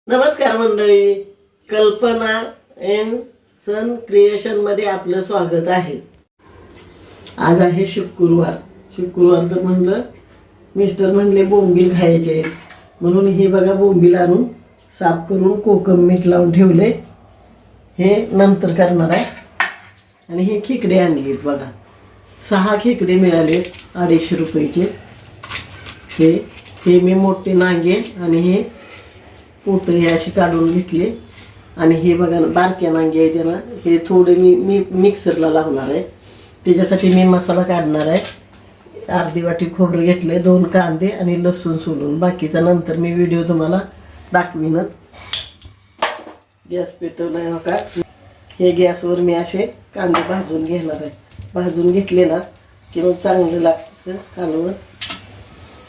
नमस्कार मंडळी, कल्पना एंड सन क्रिएशन मध्ये आपलं स्वागत आहे. आज आहे शुक्रवार. तर म्हणलं मिस्टर म्हणले बोंबील खायचे म्हणून हे बघा बोंबील आणून साफ करून कोकम मीठ लावून ठेवले. हे नंतर करणार आहे. आणि हे खेकडे आणलेत बघा, 6 खेकडे मिळाले 250 रुपयाचे. हे मी मोठे नांगे आणि हे पोट हे अशी काढून घेतले. आणि हे बघा ना बारक्या नांगे आहे त्याला, हे थोडे मी मिक्सरला लावणार आहे. त्याच्यासाठी मी मसाला काढणार आहे. अर्धी वाटी खोबरं घेतले, 2 कांदे आणि लसूण सोलून. बाकीचा नंतर मी व्हिडिओ तुम्हाला दाखवीनच. गॅस पेटवला आहे का. हे गॅसवर मी असे कांदे भाजून घेणार आहे. भाजून घेतले ना की मग चांगलं लागतं कालवण.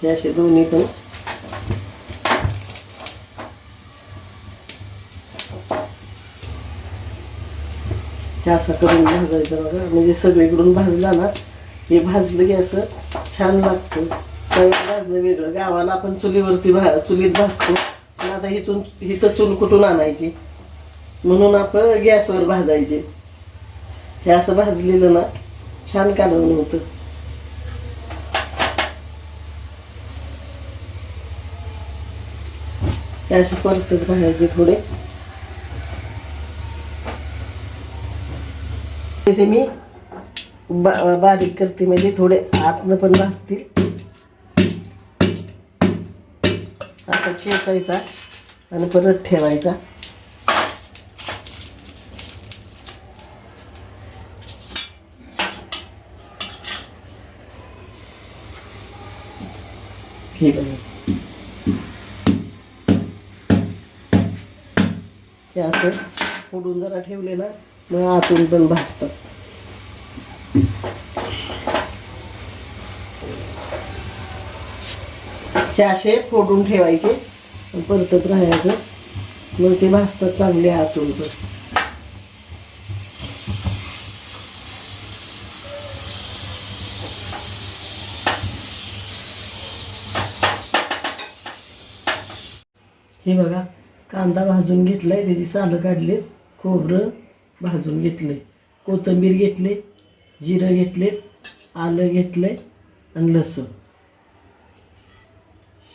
हे असे दोन्ही पण असं करून भाजायचं बघा. म्हणजे सगळीकडून भाजला ना, हे भाजलं की असं छान लागतं. भाजलं वेगळं. गावाला आपण चुलीत भाजतो, पण आता इथं चूल कुठून आणायची म्हणून आपण गॅसवर भाजायचे. हे असं भाजलेलं ना छान कालवण होतं. हे असे परतत राहायचे थोडे. मी बारीक करते म्हणजे थोडे आतनं पण भाजतील. असा चेचायचा आणि परत ठेवायचा. हे असं फोडून जरा ठेवले ना मग आतून पण भाजतात. हे असे फोडून ठेवायचे, परतत राहायचं. मग ते भाजतात चांगले आतून पण. हे बघा कांदा भाजून घेतलाय, त्याची सालं काढलेत. खोबरं भाजून घेतले, कोथिंबीर घेतले, जिरं घेतले, आलं घेतले आणि लसूण.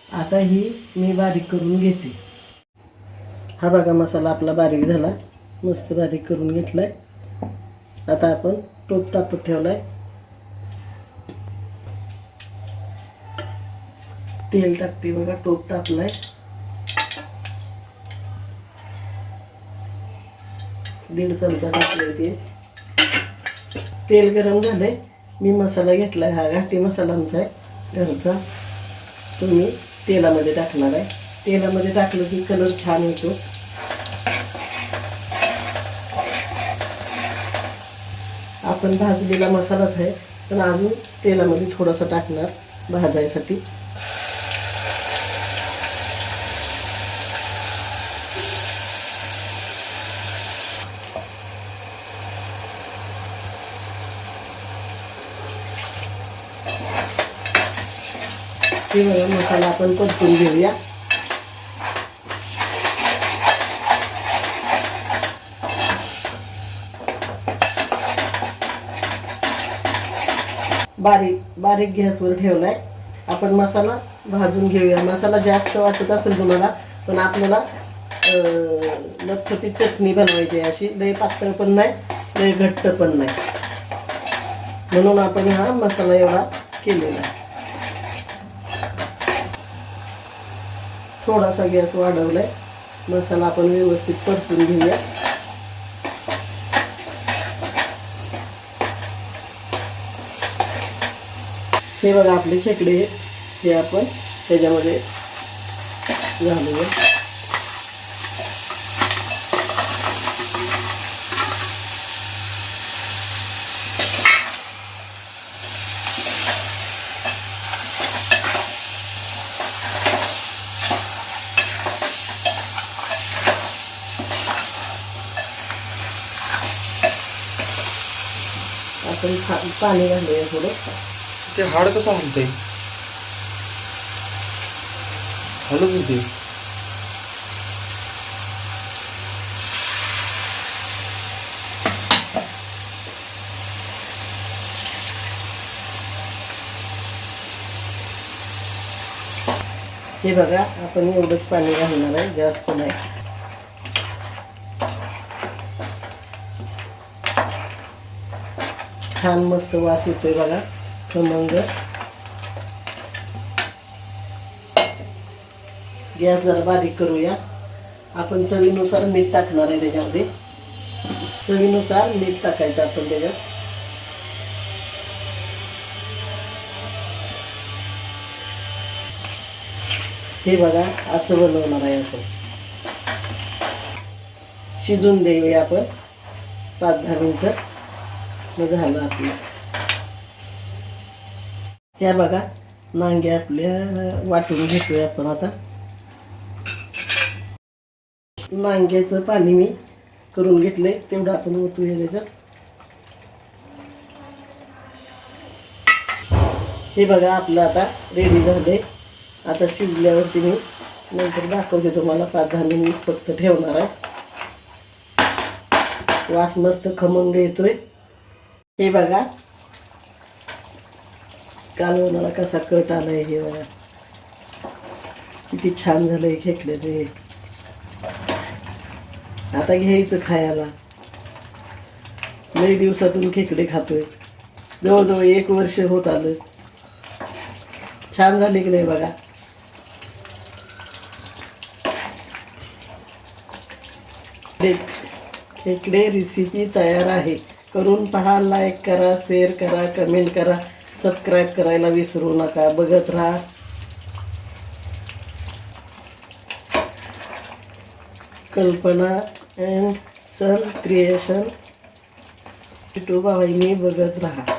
आता ही मी बारीक करून घेते. हा बघा मसाला आपला बारीक झाला, मस्त बारीक करून घेतलाय. आता आपण टोप तापत ठेवलाय. तेल टाकते बघा. टोप तापलाय. दीड चमचा टाकले ते. तेल गरम झाले. मी मसाला घेतलाय, हा घाटी मसाला आमचा आहे घरचा. तो मी तेलामध्ये टाकणार आहे. तेलामध्ये टाकलं की कलर छान येतो. आपण भाजलेला मसालाच आहे, पण अजून तेलामध्ये थोडासा टाकणार भाजायसाठी. हे बघा मसाला आपण परतून घेऊया. बारीक गॅसवर ठेवलाय. आपण मसाला भाजून घेऊया. मसाला जास्त वाटत असेल तुम्हाला, पण आपल्याला लपछपी चटणी बनवायची आहे. अशी लय पातळ पण नाही, लय घट्ट पण नाही, म्हणून आपण हा मसाला एवढा केलेला आहे. थोडासा गॅस वाढवलाय. मसाला आपण व्यवस्थित परतून घेऊया. हे बघा आपले खेकडे हे आपण त्याच्यामध्ये घालूया. आपण पाणी घालूया थोडं. ते हाड कसं म्हणते हलत होते. हे बघा आपण एवढंच पाणी घालणार आहे, जास्त नाही. छान मस्त वास येतोय बघा, खमंग. गॅस जरा बारीक करूया. आपण चवीनुसार मीठ टाकणार आहे त्याच्यामध्ये. चवीनुसार मीठ टाकायचं आपण त्याच्यात. हे बघा असं बनवणार आहे आपण. शिजून देऊया आपण 5-10 मिनिटं. मग झालं आपलं. ह्या बघा नांगे आपल्या वाटून घेतोय आपण आता. नांग्याचं पाणी मी करून घेतलंय, तेवढं आपण ओतूया त्याच्यात. हे बघा आपलं आता रेडी झालंय. आता शिजल्यावरती मी नंतर दाखवते तुम्हाला. 5-10 मिनिट फक्त ठेवणार आहे. वास मस्त खमंग येतोय. हे बघा कालवणाला कसा कट आलाय. हे बघा किती छान झालंय खेकडे ते. आता घ्यायचं खायला. लई दिवसातून खेकडे खातोय. जवळजवळ 1 वर्ष होत आलं. छान झाले की नाही बघा. खेकडे रेसिपी तयार आहे. करून पहा. लाईक करा, शेअर करा, कमेंट करा, सबस्क्राईब करायला विसरू नका. बघत राहा. कल्पना अँड सन क्रिएशन. युट्यूब वाहिनी बघत राहा.